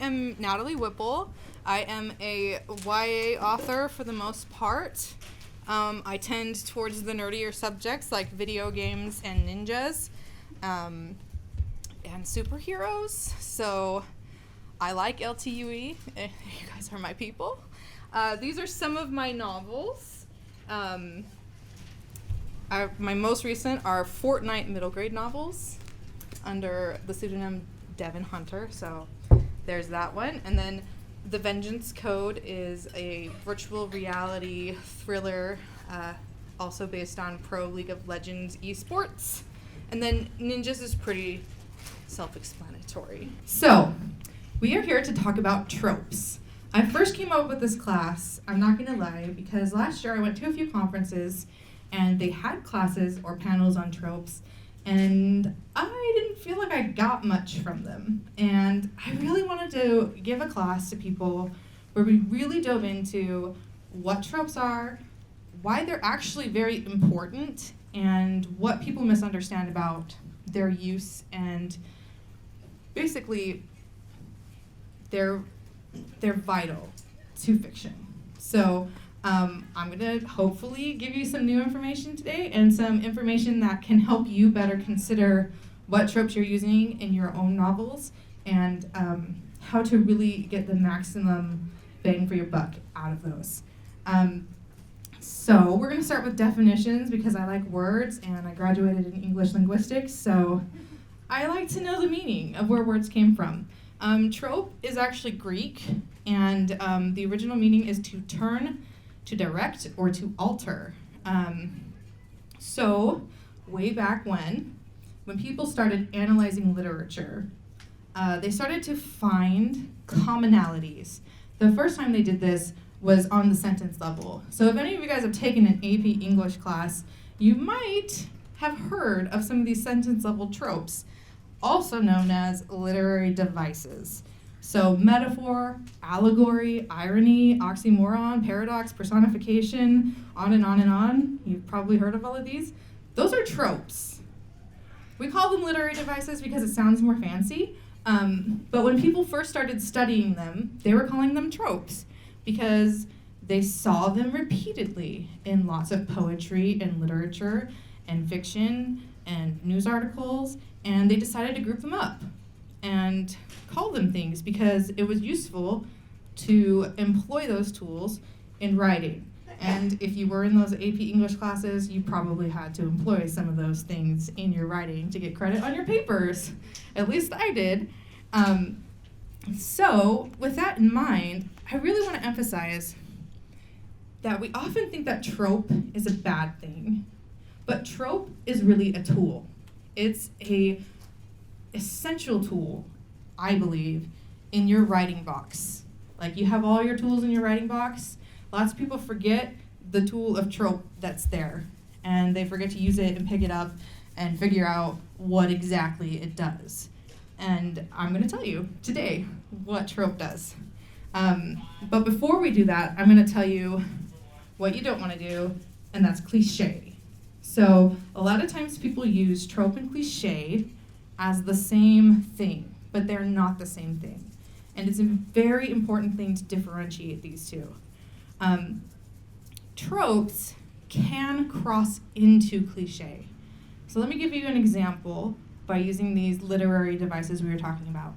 am Natalie Whipple. I am a YA author for the most part. I tend towards the nerdier subjects like video games and ninjas and superheroes. So I like LTUE. You guys are my people. These are some of my novels. My most recent are Fortnite middle grade novels under the pseudonym Devin Hunter, so there's that one. And then The Vengeance Code is a virtual reality thriller, also based on pro League of Legends esports. And then Ninjas is pretty self-explanatory. So, we are here to talk about tropes. I first came up with this class, I'm not gonna lie, because last year I went to a few conferences and they had classes or panels on tropes, and I didn't feel like I got much from them. And I really wanted to give a class to people where we really dove into what tropes are, why they're actually very important, and what people misunderstand about their use, and basically they're vital to fiction. So I'm gonna hopefully give you some new information today and some information that can help you better consider what tropes you're using in your own novels and how to really get the maximum bang for your buck out of those. So we're gonna start with definitions because I like words and I graduated in English linguistics, so I like to know the meaning of where words came from. Trope is actually Greek, and the original meaning is to turn, to direct, or to alter. So, way back when people started analyzing literature, they started to find commonalities. The first time they did this was on the sentence level. So if any of you guys have taken an AP English class, you might have heard of some of these sentence level tropes, also known as literary devices. So metaphor, allegory, irony, oxymoron, paradox, personification, on and on and on. You've probably heard of all of these. Those are tropes. We call them literary devices because it sounds more fancy, but when people first started studying them, they were calling them tropes because they saw them repeatedly in lots of poetry and literature and fiction and news articles, and they decided to group them up and call them things because it was useful to employ those tools in writing. And if you were in those AP English classes, you probably had to employ some of those things in your writing to get credit on your papers. At least I did. So with that in mind, I really want to emphasize that we often think that trope is a bad thing, but trope is really a tool. It's a essential tool, I believe, in your writing box. Like you have all your tools in your writing box. Lots of people forget the tool of trope that's there, and they forget to use it and pick it up and figure out what exactly it does. And I'm going to tell you today what trope does. But before we do that, I'm going to tell you what you don't want to do, and that's cliche. So a lot of times people use trope and cliche as the same thing, but they're not the same thing. And it's a very important thing to differentiate these two. Tropes can cross into cliche. So let me give you an example by using these literary devices we were talking about.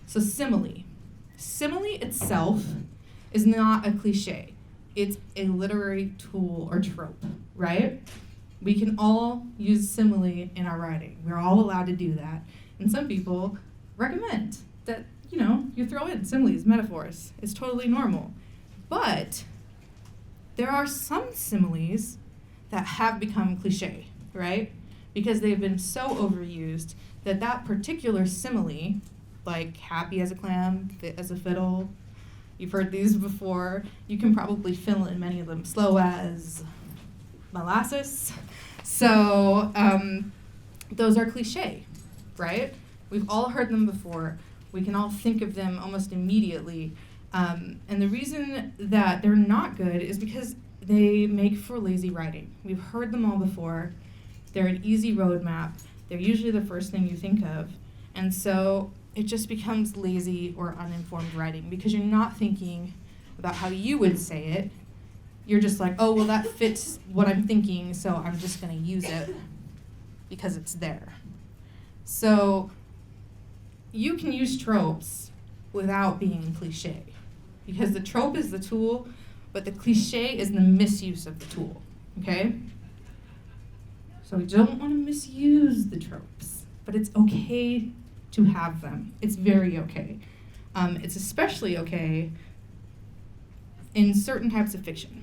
So simile. Simile itself is not a cliche. It's a literary tool or trope, right? We can all use simile in our writing. We're all allowed to do that. And some people recommend that, you throw in similes, metaphors. It's totally normal. But there are some similes that have become cliche, right? Because they've been so overused that particular simile, like happy as a clam, fit as a fiddle, you've heard these before. You can probably fill in many of them. Slow as molasses. So those are cliche, right? We've all heard them before. We can all think of them almost immediately. And the reason that they're not good is because they make for lazy writing. We've heard them all before. They're an easy roadmap. They're usually the first thing you think of. And so it just becomes lazy or uninformed writing because you're not thinking about how you would say it. You're just like, oh, well, that fits what I'm thinking, so I'm just going to use it because it's there. So you can use tropes without being cliche because the trope is the tool, but the cliche is the misuse of the tool, okay? So we don't want to misuse the tropes, but it's okay to have them. It's very okay. It's especially okay in certain types of fiction.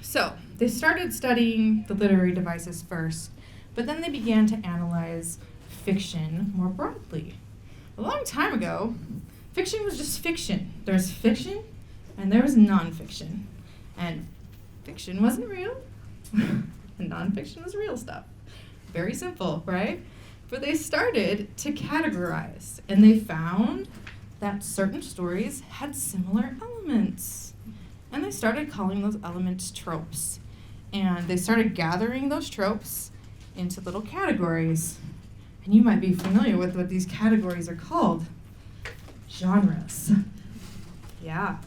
So they started studying the literary devices first, but then they began to analyze fiction more broadly. A long time ago, fiction was just fiction. There was fiction and there was nonfiction. And fiction wasn't real, and nonfiction was real stuff. Very simple, right? But they started to categorize, and they found that certain stories had similar elements. And they started calling those elements tropes. And they started gathering those tropes into little categories. And you might be familiar with what these categories are called. Genres. Yeah.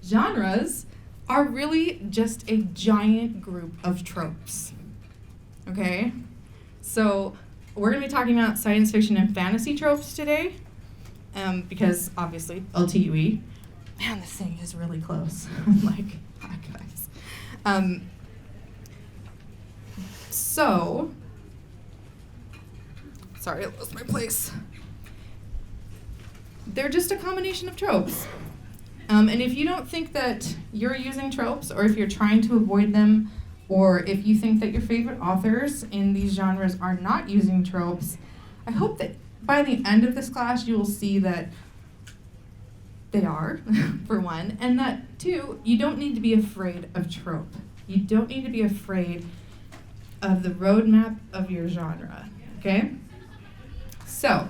Genres are really just a giant group of tropes. Okay? So we're going to be talking about science fiction and fantasy tropes today, because obviously LTUE. Man, this thing is really close. I'm like, hi guys. Sorry, I lost my place. They're just a combination of tropes. And if you don't think that you're using tropes, or if you're trying to avoid them, or if you think that your favorite authors in these genres are not using tropes, I hope that by the end of this class you will see that they are, for one, and that, two, you don't need to be afraid of trope. You don't need to be afraid of the roadmap of your genre, okay? So,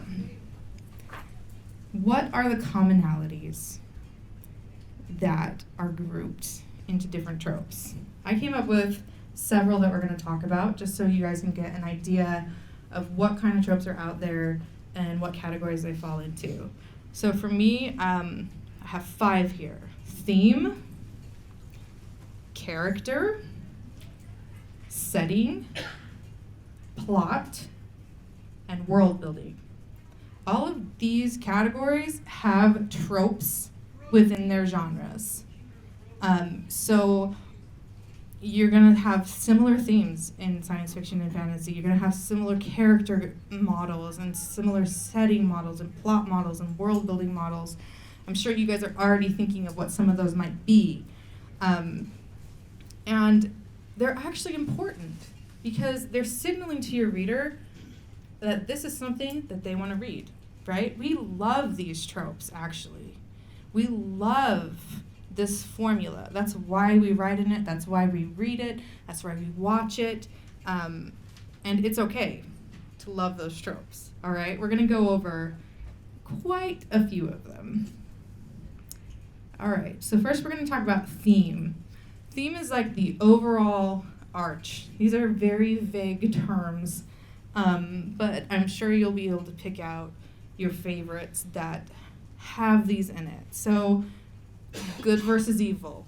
what are the commonalities that are grouped into different tropes? I came up with several that we're going to talk about, just so you guys can get an idea of what kind of tropes are out there and what categories they fall into. So for me, I have 5 here. Theme, character, setting, plot, and world building. All of these categories have tropes within their genres. So you're going to have similar themes in science fiction and fantasy. You're going to have similar character models and similar setting models and plot models and world building models. I'm sure you guys are already thinking of what some of those might be. And they're actually important because they're signaling to your reader that this is something that they want to read, right? We love these tropes, actually. We love this formula. That's why we write in it. That's why we read it. That's why we watch it. And it's okay to love those tropes, all right? We're going to go over quite a few of them. All right, so first we're going to talk about theme. Theme is like the overall arch. These are very vague terms, but I'm sure you'll be able to pick out your favorites that have these in it. So, good versus evil.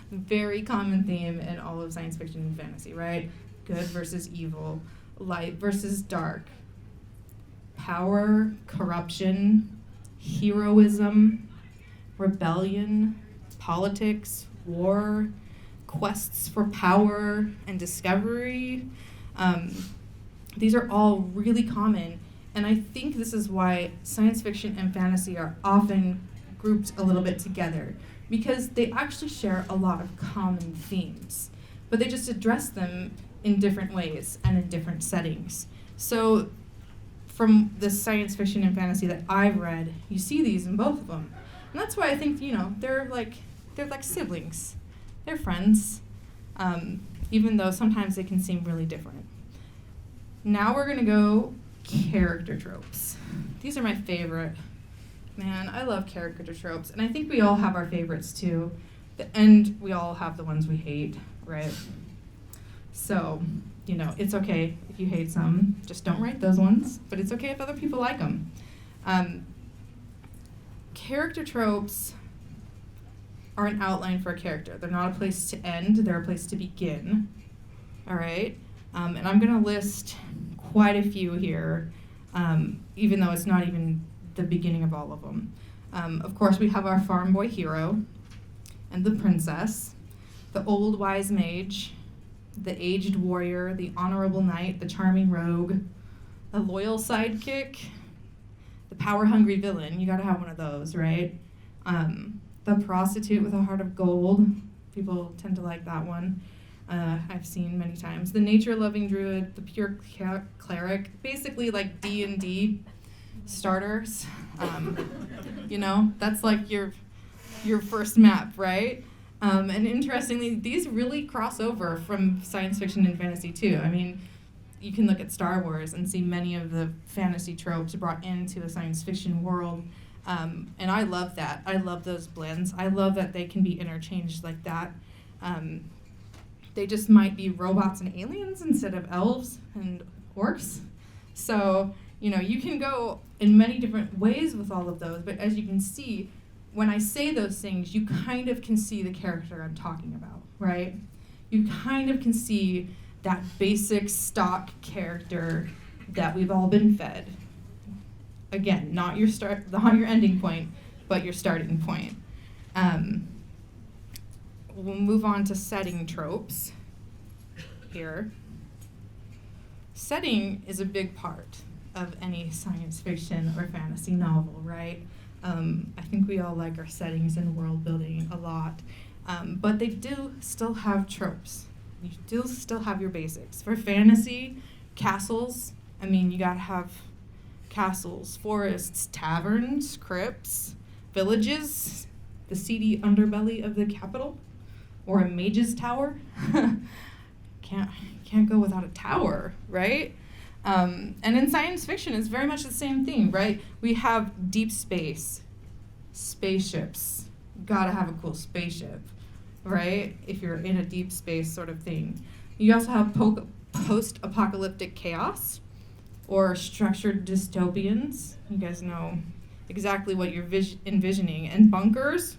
Very common theme in all of science fiction and fantasy, right? Good versus evil. Light versus dark. Power, corruption, heroism, rebellion, politics, war, quests for power and discovery. These are all really common, and I think this is why science fiction and fantasy are often grouped a little bit together, because they actually share a lot of common themes, but they just address them in different ways and in different settings. So from the science fiction and fantasy that I've read, you see these in both of them. And that's why I think, they're like siblings. They're friends, even though sometimes they can seem really different. Now we're going to go character tropes. These are my favorite. Man, I love character tropes, and I think we all have our favorites too. And we all have the ones we hate, right? So, it's okay if you hate some. Just don't write those ones, but it's okay if other people like them. Um, Character tropes are an outline for a character. They're not a place to end, they're a place to begin. All right? And I'm going to list quite a few here, even though it's not even the beginning of all of them. Of course, we have our farm boy hero and the princess, the old wise mage, the aged warrior, the honorable knight, the charming rogue, the loyal sidekick, the power-hungry villain. You gotta have one of those, right? The prostitute with a heart of gold. People tend to like that one. I've seen many times. The nature-loving druid, the pure cleric, basically like D&D starters. You know, that's like your first map, right? And interestingly, these really cross over from science fiction and fantasy too. I mean, you can look at Star Wars and see many of the fantasy tropes brought into a science fiction world. And I love that. I love those blends. I love that they can be interchanged like that. They just might be robots and aliens instead of elves and orcs. So, you know, you can go in many different ways with all of those, but as you can see, when I say those things, you kind of can see the character I'm talking about, right? You kind of can see that basic stock character that we've all been fed. Again, not your ending point, but your starting point. We'll move on to setting tropes here. Setting is a big part of any science fiction or fantasy novel, right? I think we all like our settings and world building a lot, but they do still have tropes. You do still have your basics. For fantasy, castles, I mean, you gotta have castles, forests, taverns, crypts, villages, the seedy underbelly of the capital, or a mage's tower. Can't go without a tower, right? And in science fiction, it's very much the same thing, right? We have deep space, spaceships. Gotta have a cool spaceship, right? If you're in a deep space sort of thing. You also have post-apocalyptic chaos or structured dystopians. You guys know exactly what you're envisioning. And bunkers.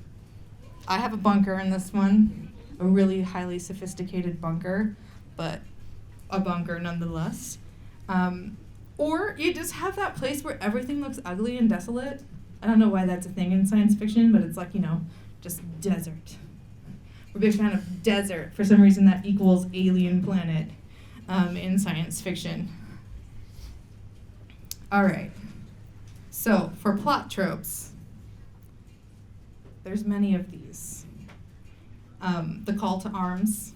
I have a bunker in this one, a really highly sophisticated bunker, but a bunker nonetheless. Or you just have that place where everything looks ugly and desolate. I don't know why that's a thing in science fiction, but it's like, you know, just desert. We're a big fan of desert. For some reason, that equals alien planet in science fiction. All right. So for plot tropes, there's many of these. The call to arms,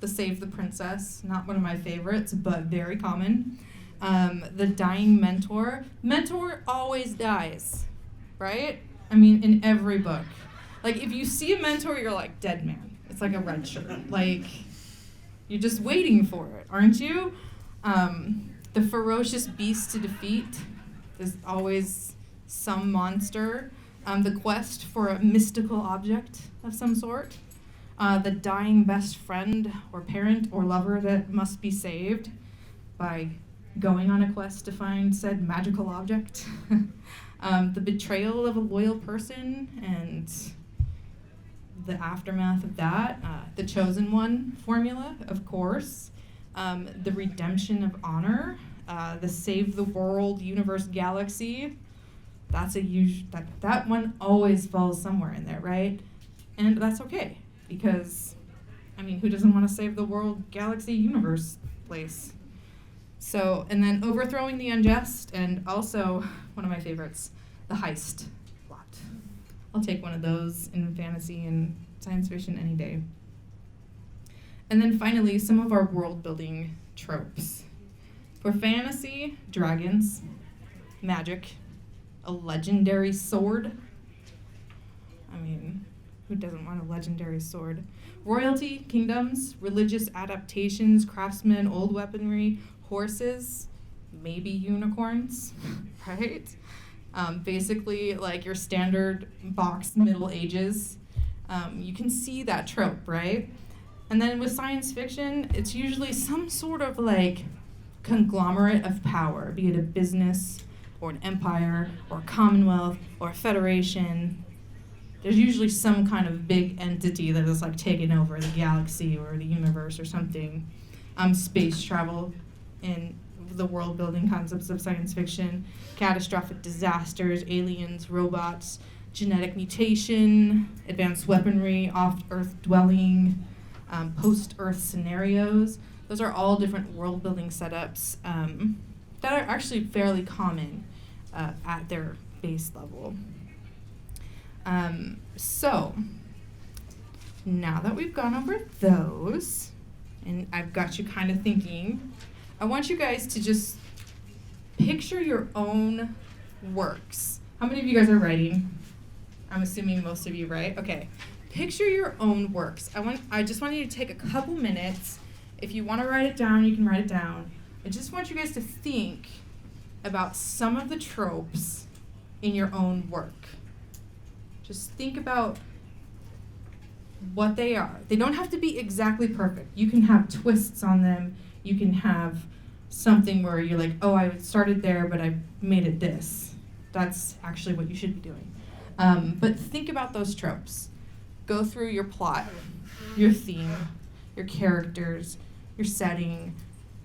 the save the princess, not one of my favorites, but very common. The dying mentor. Mentor always dies, right? I mean, in every book. Like, if you see a mentor, you're like, dead man. It's like a red shirt. Like, you're just waiting for it, aren't you? The ferocious beast to defeat. There's always some monster. The quest for a mystical object of some sort. The dying best friend or parent or lover that must be saved by going on a quest to find said magical object. The betrayal of a loyal person and the aftermath of that. The chosen one formula, of course. The redemption of honor. The save the world, universe, galaxy. That's that one always falls somewhere in there, right? And that's okay, because, I mean, who doesn't want to save the world, galaxy, universe place? So, and then overthrowing the unjust, and also, one of my favorites, the heist plot. I'll take one of those in fantasy and science fiction any day. And then finally, some of our world building tropes. For fantasy, dragons, magic, a legendary sword. I mean, who doesn't want a legendary sword? Royalty, kingdoms, religious adaptations, craftsmen, old weaponry, horses, maybe unicorns, right? Basically, like your standard box Middle Ages. You can see that trope, right? And then with science fiction, it's usually some sort of like conglomerate of power, be it a business, or an empire, or a commonwealth, or a federation. There's usually some kind of big entity that is like taking over the galaxy or the universe or something. Space travel in the world building concepts of science fiction, catastrophic disasters, aliens, robots, genetic mutation, advanced weaponry, off-Earth dwelling, post-Earth scenarios. Those are all different world building setups that are actually fairly common at their base level. So, now that we've gone over those, and I've got you kind of thinking, I want you guys to just picture your own works. How many of you guys are writing? I'm assuming most of you, right? Okay. Picture your own works. I just want you to take a couple minutes. If you want to write it down, you can write it down. I just want you guys to think about some of the tropes in your own work. Just think about what they are. They don't have to be exactly perfect. You can have twists on them. You can have something where you're like, oh, I started there, but I made it this. That's actually what you should be doing. But think about those tropes. Go through your plot, your theme, your characters, your setting,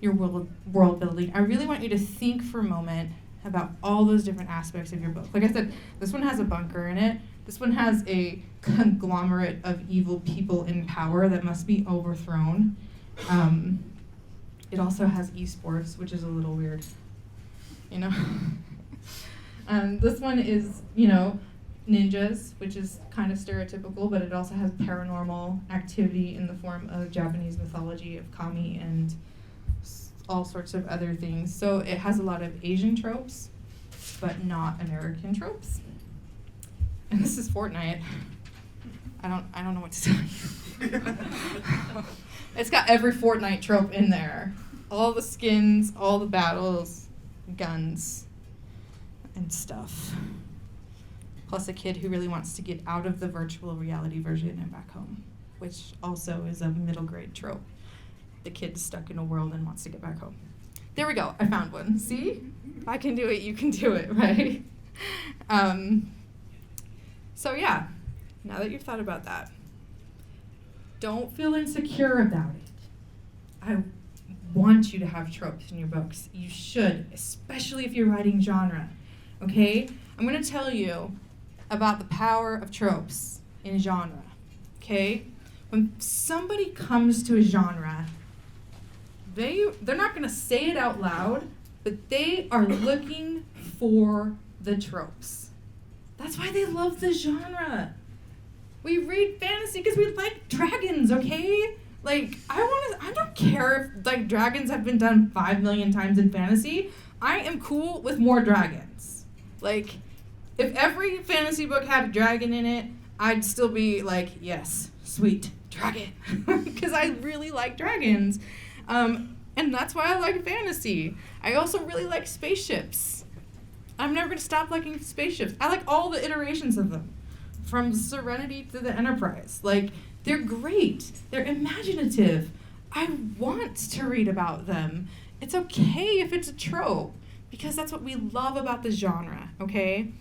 your world building. I really want you to think for a moment about all those different aspects of your book. Like I said, this one has a bunker in it. This one has a conglomerate of evil people in power that must be overthrown. It also has esports, which is a little weird, you know. This one is, ninjas, which is kind of stereotypical, but it also has paranormal activity in the form of Japanese mythology of kami and all sorts of other things. So it has a lot of Asian tropes, but not American tropes. And this is Fortnite. I don't know what to tell you. It's got every Fortnite trope in there. All the skins, all the battles, guns, and stuff. Plus a kid who really wants to get out of the virtual reality version and back home, which also is a middle grade trope. The kid's stuck in a world and wants to get back home. There we go, I found one. See? If I can do it, you can do it, right? So yeah, now that you've thought about that, don't feel insecure about it. I want you to have tropes in your books. You should, especially if you're writing genre, okay? I'm gonna tell you about the power of tropes in genre, okay? When somebody comes to a genre, they're not gonna say it out loud, but they are looking for the tropes. That's why they love the genre. We read fantasy because we like dragons, okay? Like, I don't care if like dragons have been done 5 million times in fantasy. I am cool with more dragons. Like, if every fantasy book had a dragon in it, I'd still be like, yes, sweet, dragon. Because I really like dragons. And that's why I like fantasy. I also really like spaceships. I'm never going to stop liking spaceships. I like all the iterations of them, from Serenity to the Enterprise. Like, they're great. They're imaginative. I want to read about them. It's okay if it's a trope, because that's what we love about the genre, okay?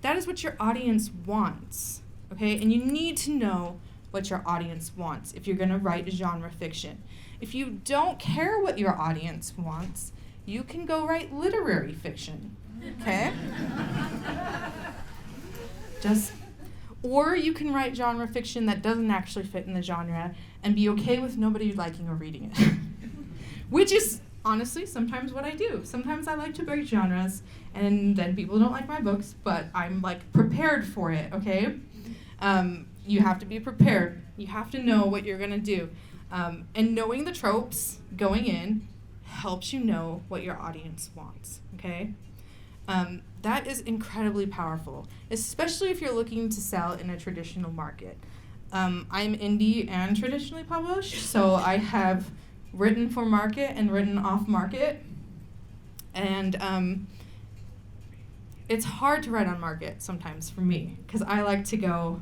That is what your audience wants, okay? And you need to know what your audience wants if you're going to write genre fiction. If you don't care what your audience wants, you can go write literary fiction, okay? Or you can write genre fiction that doesn't actually fit in the genre and be okay with nobody liking or reading it. Which is, honestly, sometimes what I do. Sometimes I like to break genres, and then people don't like my books, but I'm, like, prepared for it, okay? You have to be prepared. You have to know what you're going to do. And knowing the tropes going in helps you know what your audience wants, okay? That is incredibly powerful, especially if you're looking to sell in a traditional market. I'm indie and traditionally published, so I have written for market and written off market. And it's hard to write on market sometimes for me, because I like to go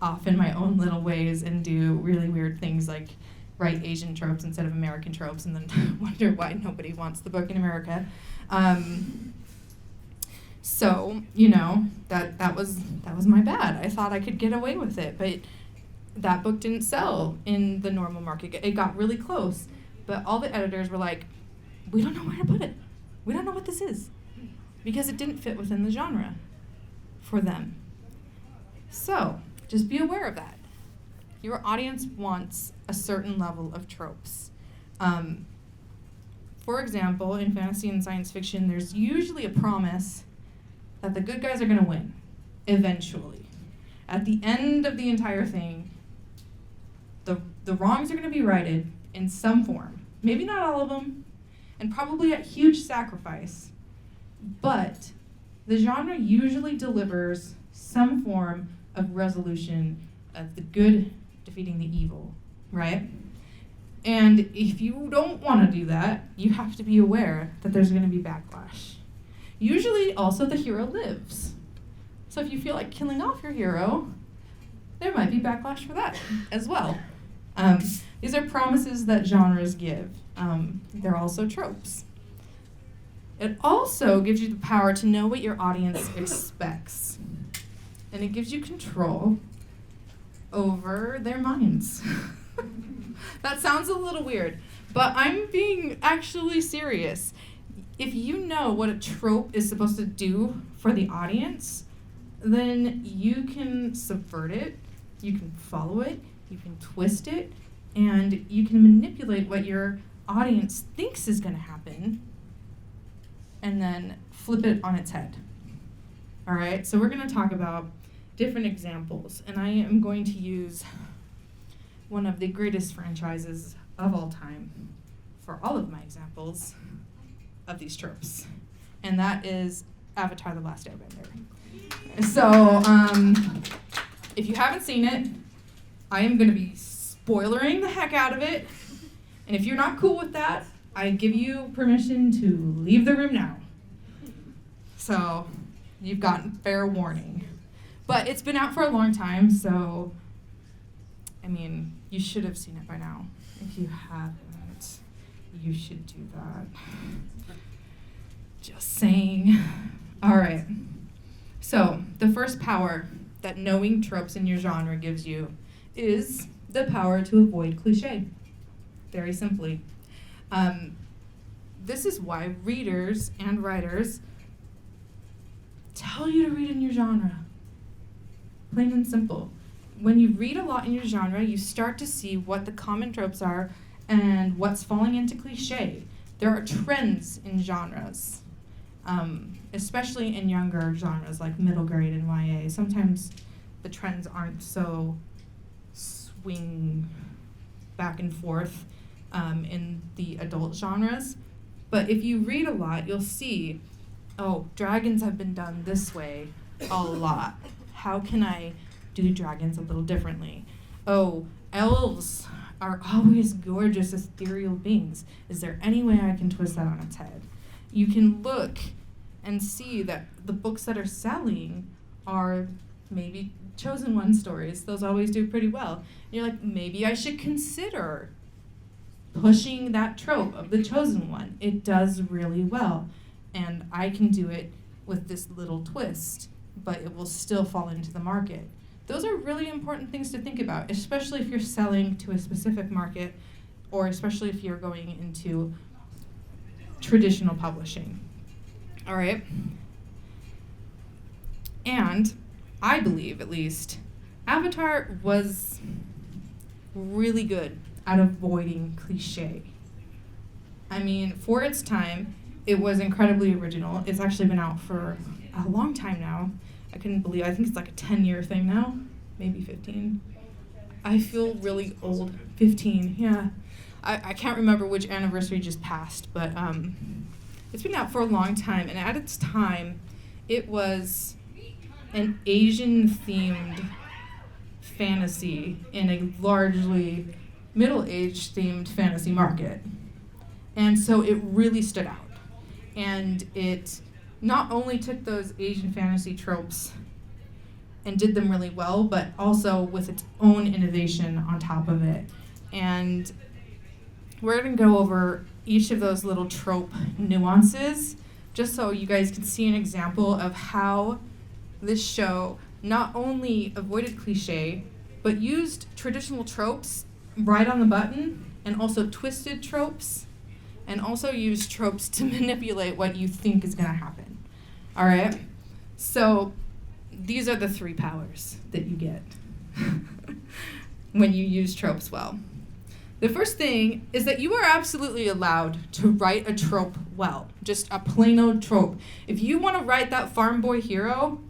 off in my own little ways and do really weird things like write Asian tropes instead of American tropes and then wonder why nobody wants the book in America. So, that was my bad. I thought I could get away with it, but that book didn't sell in the normal market. It got really close, but all the editors were like, we don't know where to put it. We don't know what this is, because it didn't fit within the genre for them. So, just be aware of that. Your audience wants a certain level of tropes. For example, in fantasy and science fiction, there's usually a promise that the good guys are going to win, eventually. At the end of the entire thing, the wrongs are going to be righted in some form. Maybe not all of them, and probably at huge sacrifice, but the genre usually delivers some form of resolution of the good defeating the evil, right? And if you don't want to do that, you have to be aware that there's going to be backlash. Usually, also, the hero lives. So if you feel like killing off your hero, there might be backlash for that as well. These are promises that genres give. They're also tropes. It also gives you the power to know what your audience expects. And it gives you control over their minds. That sounds a little weird, but I'm being actually serious. If you know what a trope is supposed to do for the audience, then you can subvert it, you can follow it, you can twist it, and you can manipulate what your audience thinks is going to happen and then flip it on its head. All right, so we're going to talk about different examples, and I am going to use one of the greatest franchises of all time for all of my examples of these tropes, and that is Avatar: The Last Airbender. So, if you haven't seen it, I am going to be spoilering the heck out of it, and if you're not cool with that, I give you permission to leave the room now. So, you've gotten fair warning. But it's been out for a long time, so, I mean, you should have seen it by now. If you haven't, you should do that. Just saying. All right. So, the first power that knowing tropes in your genre gives you is the power to avoid cliche. Very simply. This is why readers and writers tell you to read in your genre. Plain and simple. When you read a lot in your genre, you start to see what the common tropes are and what's falling into cliche. There are trends in genres, especially in younger genres like middle grade and YA. Sometimes the trends aren't so swing back and forth in the adult genres. But if you read a lot, you'll see, oh, dragons have been done this way a lot. How can I do dragons a little differently? Oh, elves are always gorgeous, ethereal beings. Is there any way I can twist that on its head? You can look and see that the books that are selling are maybe chosen one stories. Those always do pretty well. And you're like, maybe I should consider pushing that trope of the chosen one. It does really well. And I can do it with this little twist, but it will still fall into the market. Those are really important things to think about, especially if you're selling to a specific market, or especially if you're going into traditional publishing. All right? And I believe, at least, Avatar was really good at avoiding cliche. I mean, for its time, it was incredibly original. It's actually been out for a long time now. I couldn't believe, I think it's like a 10-year thing now, maybe 15. I feel really old. 15, yeah. I can't remember which anniversary just passed, but it's been out for a long time, and at its time, it was an Asian-themed fantasy in a largely middle-aged themed fantasy market. And so it really stood out. And it not only took those Asian fantasy tropes and did them really well, but also with its own innovation on top of it. And we're going to go over each of those little trope nuances just so you guys can see an example of how this show not only avoided cliche, but used traditional tropes right on the button, and also twisted tropes, and also used tropes to manipulate what you think is going to happen. All right? So these are the 3 powers that you get when you use tropes well. The first thing is that you are absolutely allowed to write a trope well, just a plain old trope. If you want to write that farm boy hero,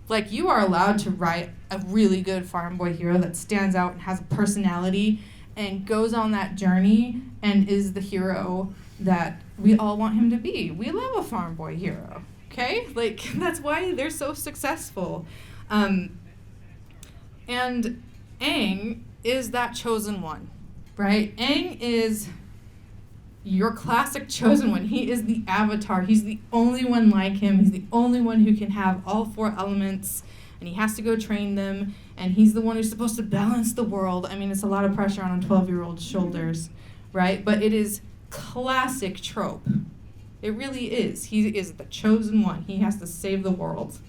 like, you are allowed to write a really good farm boy hero that stands out and has a personality and goes on that journey and is the hero that we all want him to be. We love a farm boy hero, okay? Like, that's why they're so successful. And Aang is that chosen one, right? Aang is your classic chosen one. He is the avatar. He's the only one like him. He's the only one who can have all 4 elements, and he has to go train them, and he's the one who's supposed to balance the world. I mean, it's a lot of pressure on a 12-year-old's shoulders, right? But it is classic trope. It really is. He is the chosen one. He has to save the world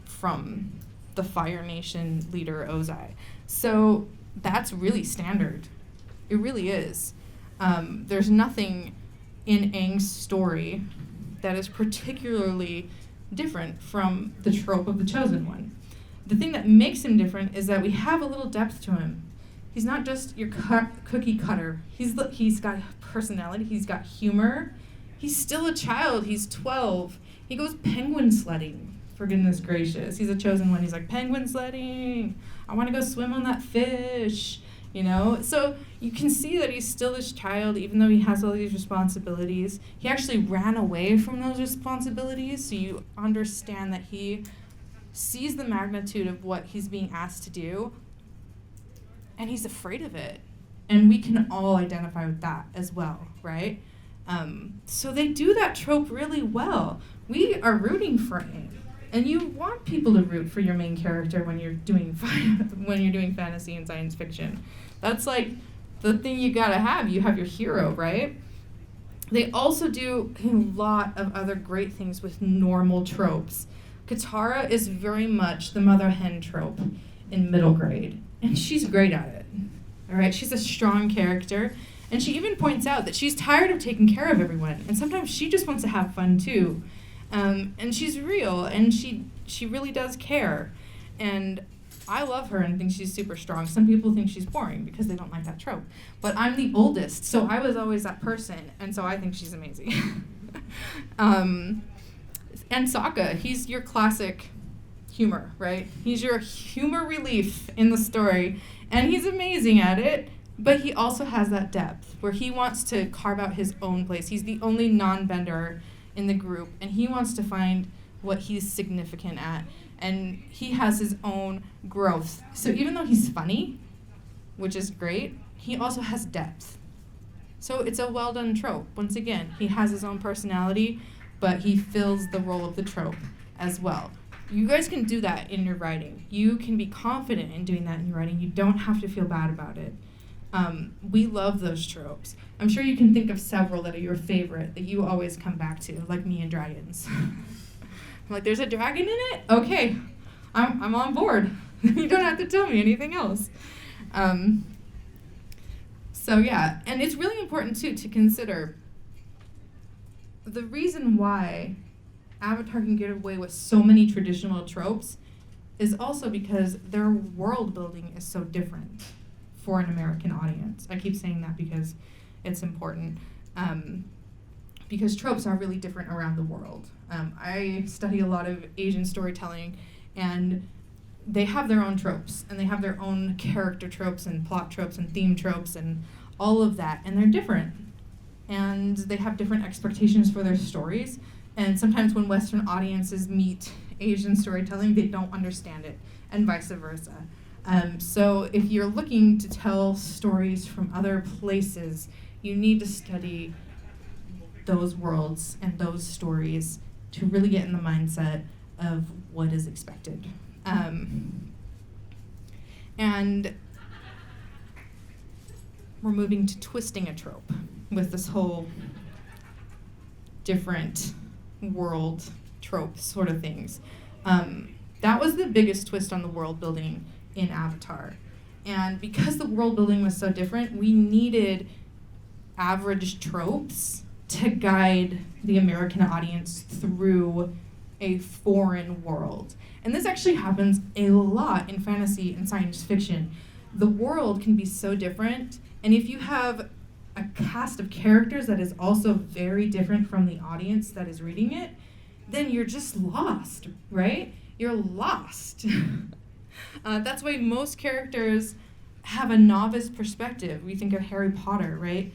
from the Fire Nation leader, Ozai. So that's really standard. It really is. There's nothing in Aang's story that is particularly different from the trope of the chosen one. The thing that makes him different is that we have a little depth to him. He's not just your cookie cutter. He's got personality. He's got humor. He's still a child. He's 12. He goes penguin sledding, for goodness gracious. He's a chosen one. He's like, penguin sledding. I want to go swim on that fish. You know, so you can see that he's still this child, even though he has all these responsibilities. He actually ran away from those responsibilities, so you understand that he sees the magnitude of what he's being asked to do, and he's afraid of it. And we can all identify with that as well, right? So they do that trope really well. We are rooting for Aang. And you want people to root for your main character when you're doing fantasy and science fiction. That's like the thing you gotta have. You have your hero, right? They also do a lot of other great things with normal tropes. Katara is very much the mother hen trope in middle grade, and she's great at it. All right, she's a strong character, and she even points out that she's tired of taking care of everyone, and sometimes she just wants to have fun too. And she's real, and she really does care. And I love her and think she's super strong. Some people think she's boring because they don't like that trope. But I'm the oldest, so I was always that person, and so I think she's amazing. And Sokka, he's your classic humor, right? He's your humor relief in the story, and he's amazing at it, but he also has that depth where he wants to carve out his own place. He's the only non-bender in the group, and he wants to find what he's significant at, and he has his own growth. So even though he's funny, which is great, he also has depth. So it's a well-done trope. Once again, he has his own personality, but he fills the role of the trope as well. You guys can do that in your writing. You can be confident in doing that in your writing. You don't have to feel bad about it. We love those tropes. I'm sure you can think of several that are your favorite that you always come back to, like me and dragons. I'm like, there's a dragon in it? Okay, I'm on board. You don't have to tell me anything else. So yeah, and it's really important too to consider the reason why Avatar can get away with so many traditional tropes is also because their world building is so different for an American audience. I keep saying that because it's important. Because tropes are really different around the world. I study a lot of Asian storytelling, and they have their own tropes, and they have their own character tropes and plot tropes and theme tropes and all of that, and they're different. And they have different expectations for their stories, and sometimes when Western audiences meet Asian storytelling, they don't understand it, and vice versa. So if you're looking to tell stories from other places, you need to study those worlds and those stories to really get in the mindset of what is expected. And we're moving to twisting a trope with this whole different world trope sort of things. That was the biggest twist on the world building in Avatar. And because the world building was so different, we needed average tropes to guide the American audience through a foreign world. And this actually happens a lot in fantasy and science fiction. The world can be so different, and if you have a cast of characters that is also very different from the audience that is reading it, then you're just lost, right? You're lost. That's why most characters have a novice perspective. We think of Harry Potter, right?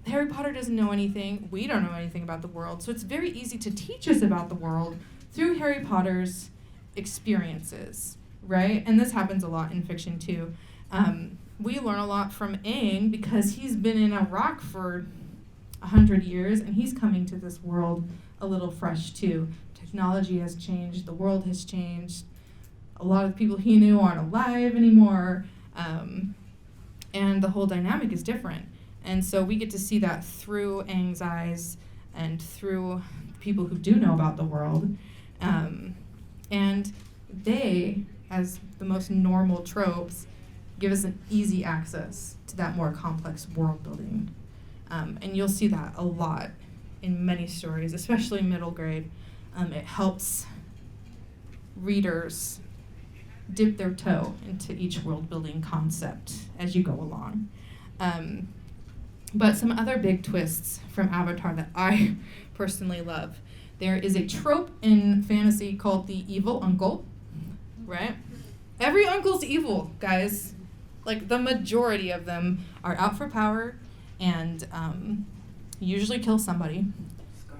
Harry Potter doesn't know anything. We don't know anything about the world. So it's very easy to teach us about the world through Harry Potter's experiences, right? And this happens a lot in fiction too. We learn a lot from Aang because he's been in Iraq for 100 years and he's coming to this world a little fresh too. Technology has changed, the world has changed. A lot of people he knew aren't alive anymore, and the whole dynamic is different. And so we get to see that through Aang's eyes and through people who do know about the world. And they, as the most normal tropes, give us an easy access to that more complex world building. And you'll see that a lot in many stories, especially middle grade. It helps readers dip their toe into each world building concept as you go along. But some other big twists from Avatar that I personally love. There is a trope in fantasy called the evil uncle, right? Every uncle's evil, guys. Like, the majority of them are out for power and usually kill somebody.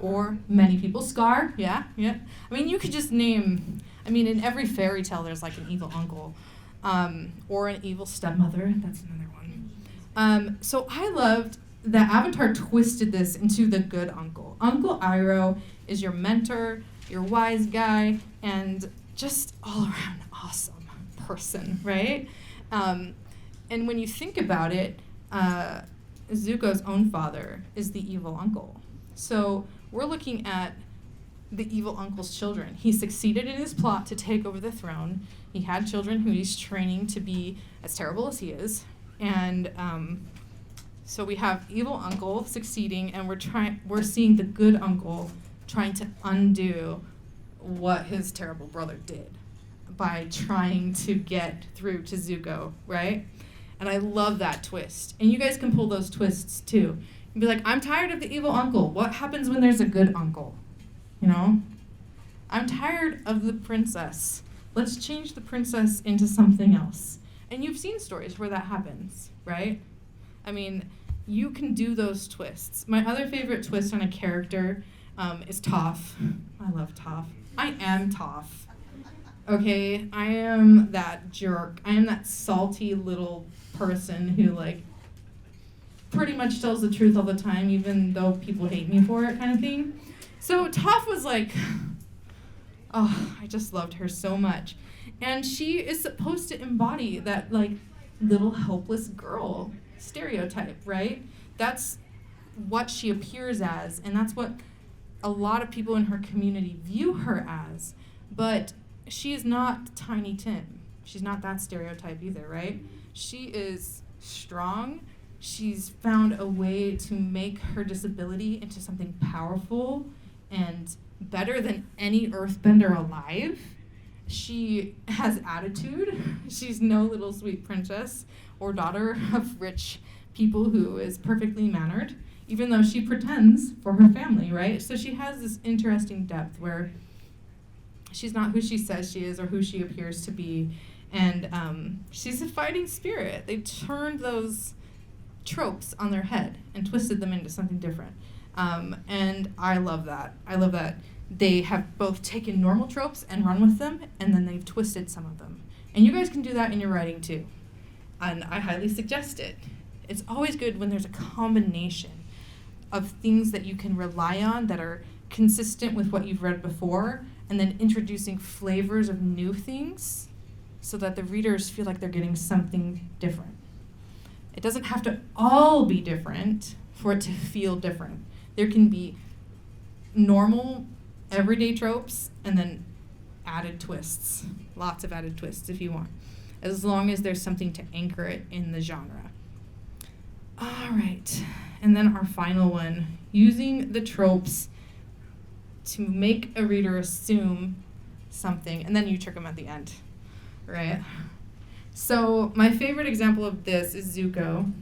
Or many people. Scar, yeah. I mean, you could just name, in every fairy tale there's like an evil uncle. Or an evil stepmother, that's another one. So I loved that Avatar twisted this into the good uncle. Uncle Iroh is your mentor, your wise guy, and just all around awesome person, right? And when you think about it, Zuko's own father is the evil uncle. So we're looking at the evil uncle's children. He succeeded in his plot to take over the throne. He had children who he's training to be as terrible as he is. And so we have evil uncle succeeding, and we're seeing the good uncle trying to undo what his terrible brother did by trying to get through to Zuko, right? And I love that twist. And you guys can pull those twists too. And be like, I'm tired of the evil uncle. What happens when there's a good uncle? I'm tired of the princess. Let's change the princess into something else. And you've seen stories where that happens, right? You can do those twists. My other favorite twist on a character is Toph. I love Toph. I am Toph. Okay, I am that jerk. I am that salty little person who pretty much tells the truth all the time, even though people hate me for it, kind of thing. So Toph was I just loved her so much. And she is supposed to embody that little helpless girl stereotype, right? That's what she appears as, and that's what a lot of people in her community view her as. But she is not Tiny Tim. She's not that stereotype either, right? She is strong. She's found a way to make her disability into something powerful and better than any earthbender alive. She has attitude. She's no little sweet princess or daughter of rich people who is perfectly mannered, even though she pretends for her family, right? So she has this interesting depth where she's not who she says she is or who she appears to be. And she's a fighting spirit. They turned those tropes on their head and twisted them into something different. And I love that. I love that they have both taken normal tropes and run with them, and then they've twisted some of them. And you guys can do that in your writing too. And I highly suggest it. It's always good when there's a combination of things that you can rely on that are consistent with what you've read before, and then introducing flavors of new things so that the readers feel like they're getting something different. It doesn't have to all be different for it to feel different. There can be normal everyday tropes and then added twists. Lots of added twists if you want, as long as there's something to anchor it in the genre. All right, and then our final one, using the tropes to make a reader assume something, and then you trick them at the end, right? So my favorite example of this is Zuko.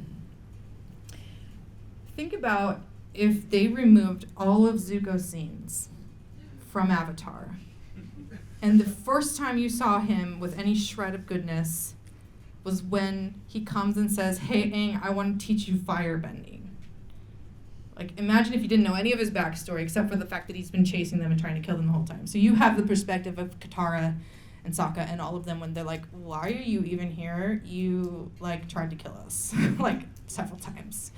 Think about if they removed all of Zuko's scenes from Avatar, and the first time you saw him with any shred of goodness was when he comes and says, "Hey, Aang, I want to teach you firebending." Like, imagine if you didn't know any of his backstory except for the fact that he's been chasing them and trying to kill them the whole time. So you have the perspective of Katara and Sokka and all of them when they're like, "Why are you even here? You, like, tried to kill us," like, several times.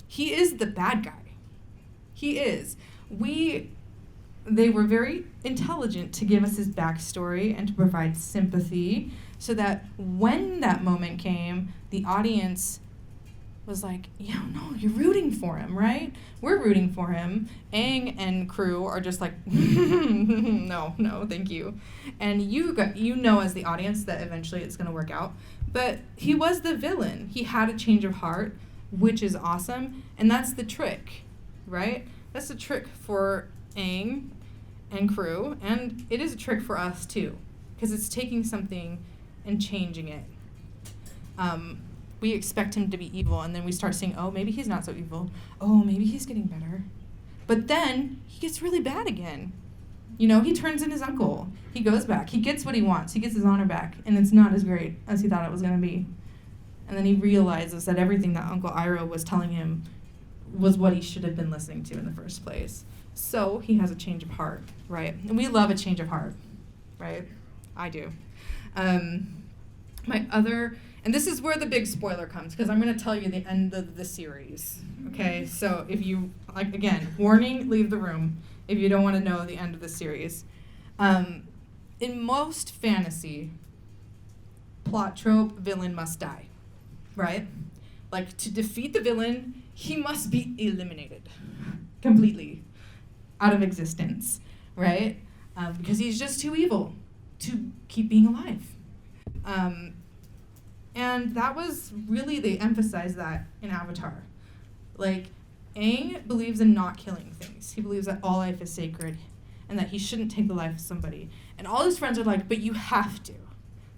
He is the bad guy. He is. They were very intelligent to give us his backstory and to provide sympathy so that when that moment came, the audience was like, yeah, no, you're rooting for him, right? We're rooting for him. Aang and crew are just like, no, thank you. And you know as the audience that eventually it's going to work out. But he was the villain. He had a change of heart, which is awesome. And that's the trick, right? That's the trick for Aang and crew. And it is a trick for us, too, because it's taking something and changing it. We expect him to be evil, and then we start saying, oh, maybe he's not so evil. Oh, maybe he's getting better. But then he gets really bad again. You know, he turns in his uncle. He goes back. He gets what he wants. He gets his honor back, and it's not as great as he thought it was going to be. And then he realizes that everything that Uncle Iroh was telling him was what he should have been listening to in the first place. So he has a change of heart, right? And we love a change of heart, right? I do. And this is where the big spoiler comes, because I'm going to tell you the end of the series, okay? So if you, like, again, warning, leave the room if you don't want to know the end of the series. In most fantasy, plot trope, villain must die, right? Like, to defeat the villain, he must be eliminated completely out of existence, right? Because he's just too evil to keep being alive. And that was really, they emphasized that in Avatar. Like, Aang believes in not killing things. He believes that all life is sacred and that he shouldn't take the life of somebody. And all his friends are like, but you have to.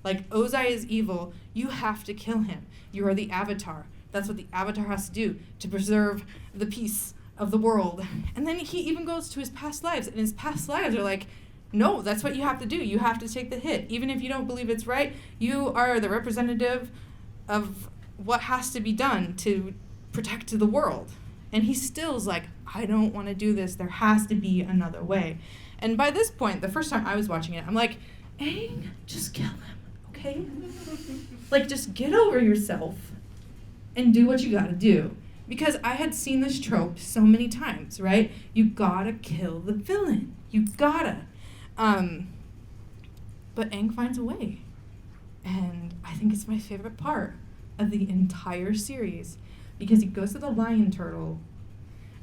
Like, Ozai is evil. You have to kill him. You are the Avatar. That's what the Avatar has to do, to preserve the peace of the world. And then he even goes to his past lives, and his past lives are like, no, that's what you have to do. You have to take the hit. Even if you don't believe it's right, you are the representative of what has to be done to protect the world. And he still's like, I don't want to do this. There has to be another way. And by this point, the first time I was watching it, I'm like, Aang, just kill him, okay? Like, just get over yourself and do what you gotta do. Because I had seen this trope so many times, right? You gotta kill the villain. You gotta. But Aang finds a way. And I think it's my favorite part of the entire series, because he goes to the lion turtle,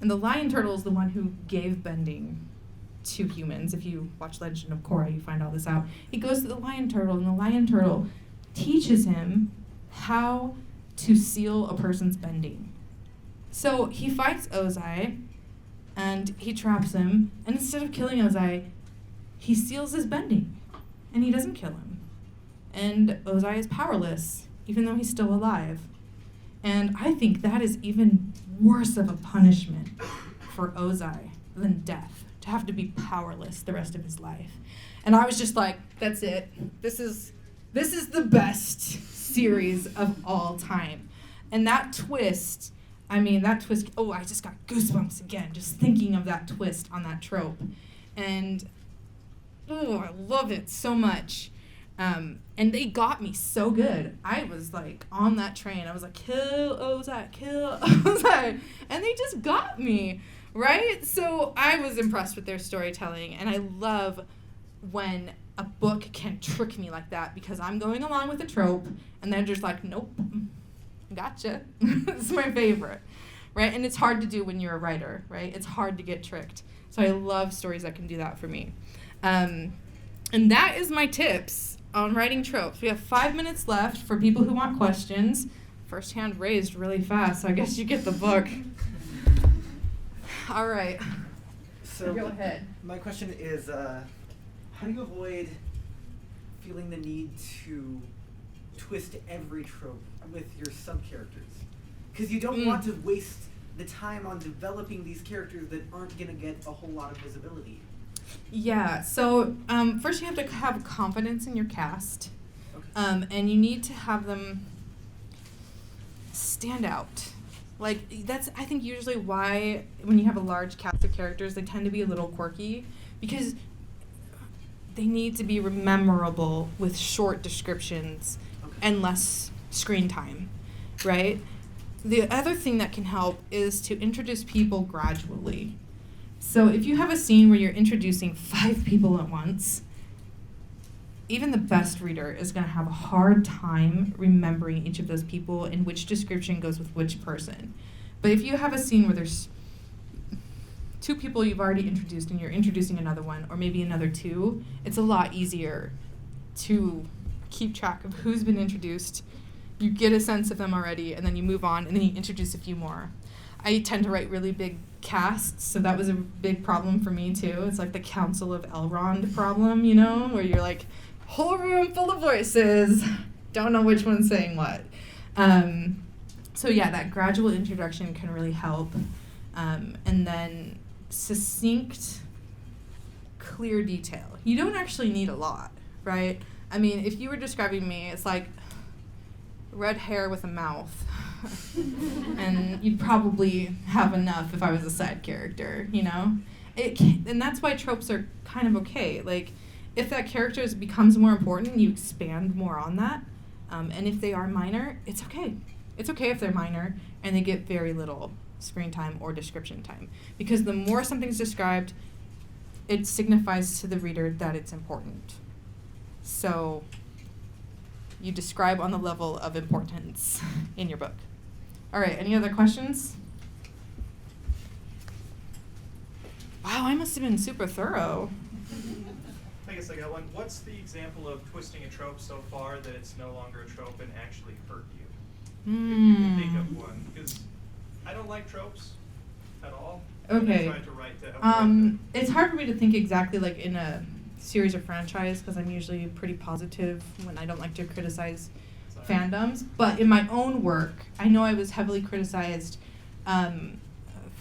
and the lion turtle is the one who gave bending to humans. If you watch Legend of Korra, you find all this out. He goes to the lion turtle, and the lion turtle teaches him how to seal a person's bending. So he fights Ozai, and he traps him, and instead of killing Ozai, he seals his bending, and he doesn't kill him. And Ozai is powerless, even though he's still alive. And I think that is even worse of a punishment for Ozai than death, to have to be powerless the rest of his life. And I was just like, that's it. This is the best series of all time. And that twist, I just got goosebumps again, just thinking of that twist on that trope. And, I love it so much. And they got me so good. I was like on that train. I was like, kill Ozai. And they just got me, right? So I was impressed with their storytelling. And I love when a book can trick me like that, because I'm going along with the trope and they're just like, nope, gotcha. It's my favorite, right? And it's hard to do when you're a writer, right? It's hard to get tricked. So I love stories that can do that for me. And that is my tips on writing tropes. We have 5 minutes left for people who want questions. First hand raised really fast, so I guess you get the book. All right. So go ahead. My question is, how do you avoid feeling the need to twist every trope with your sub-characters? Because you don't want to waste the time on developing these characters that aren't going to get a whole lot of visibility. Yeah, so first you have to have confidence in your cast, Okay. and you need to have them stand out. Like, that's, I think, usually why when you have a large cast of characters, they tend to be a little quirky, because they need to be memorable with short descriptions and less screen time, right? The other thing that can help is to introduce people gradually. So if you have a scene where you're introducing 5 people at once, even the best reader is going to have a hard time remembering each of those people and which description goes with which person. But if you have a scene where there's 2 people you've already introduced and you're introducing another one, or maybe another 2, it's a lot easier to keep track of who's been introduced. You get a sense of them already, and then you move on, and then you introduce a few more. I tend to write really big casts, so that was a big problem for me too. It's like the Council of Elrond problem, you know, where you're like, whole room full of voices, don't know which one's saying what. So yeah, that gradual introduction can really help. And then succinct, clear detail. You don't actually need a lot, right? I mean, if you were describing me, it's like red hair with a mouth. And you'd probably have enough if I was a side character, you know? And that's why tropes are kind of okay. Like, if that character becomes more important, you expand more on that. And if they are minor, it's okay. It's okay if they're minor and they get very little screen time or description time. Because the more something's described, it signifies to the reader that it's important. So you describe on the level of importance in your book. All right, any other questions? Wow, I must have been super thorough. I guess I got one. What's the example of twisting a trope so far that it's no longer a trope and actually hurt you? If you can think of one. Because I don't like tropes at all. Okay. I tried to write to avoid them. It's hard for me to think exactly like in a series or franchise because I'm usually pretty positive when I don't like to criticize fandoms. But in my own work, I know I was heavily criticized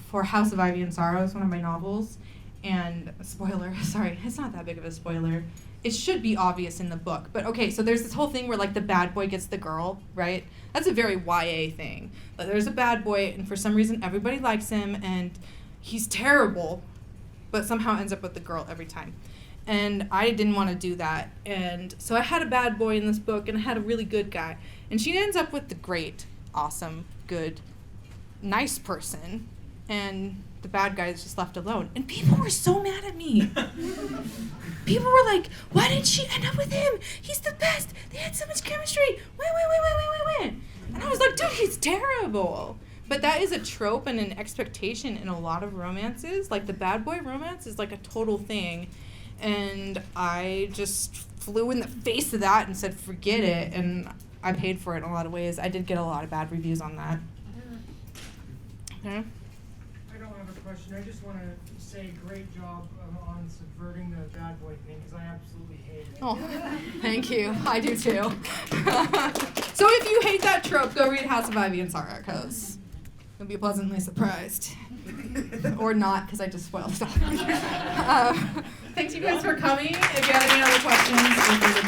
for House of Ivy and Sorrows, one of my novels. And spoiler, sorry, it's not that big of a spoiler. It should be obvious in the book. But okay, so there's this whole thing where like the bad boy gets the girl, right? That's a very YA thing. Like, there's a bad boy and for some reason everybody likes him and he's terrible, but somehow ends up with the girl every time. And I didn't want to do that. And so I had a bad boy in this book and I had a really good guy. And she ends up with the great, awesome, good, nice person. And the bad guy is just left alone. And people were so mad at me. People were like, why didn't she end up with him? He's the best. They had so much chemistry. Wait. And I was like, dude, he's terrible. But that is a trope and an expectation in a lot of romances. Like the bad boy romance is like a total thing. And I just flew in the face of that and said, forget it. And I paid for it in a lot of ways. I did get a lot of bad reviews on that. Okay. I don't have a question. I just want to say great job on subverting the bad boy thing because I absolutely hate it. Oh, thank you. I do too. So if you hate that trope, go read House of Ivy and Sorrow because you'll be pleasantly surprised. Or not, because I just spoiled it all. Thanks you guys for coming. If you have any other questions, feel free to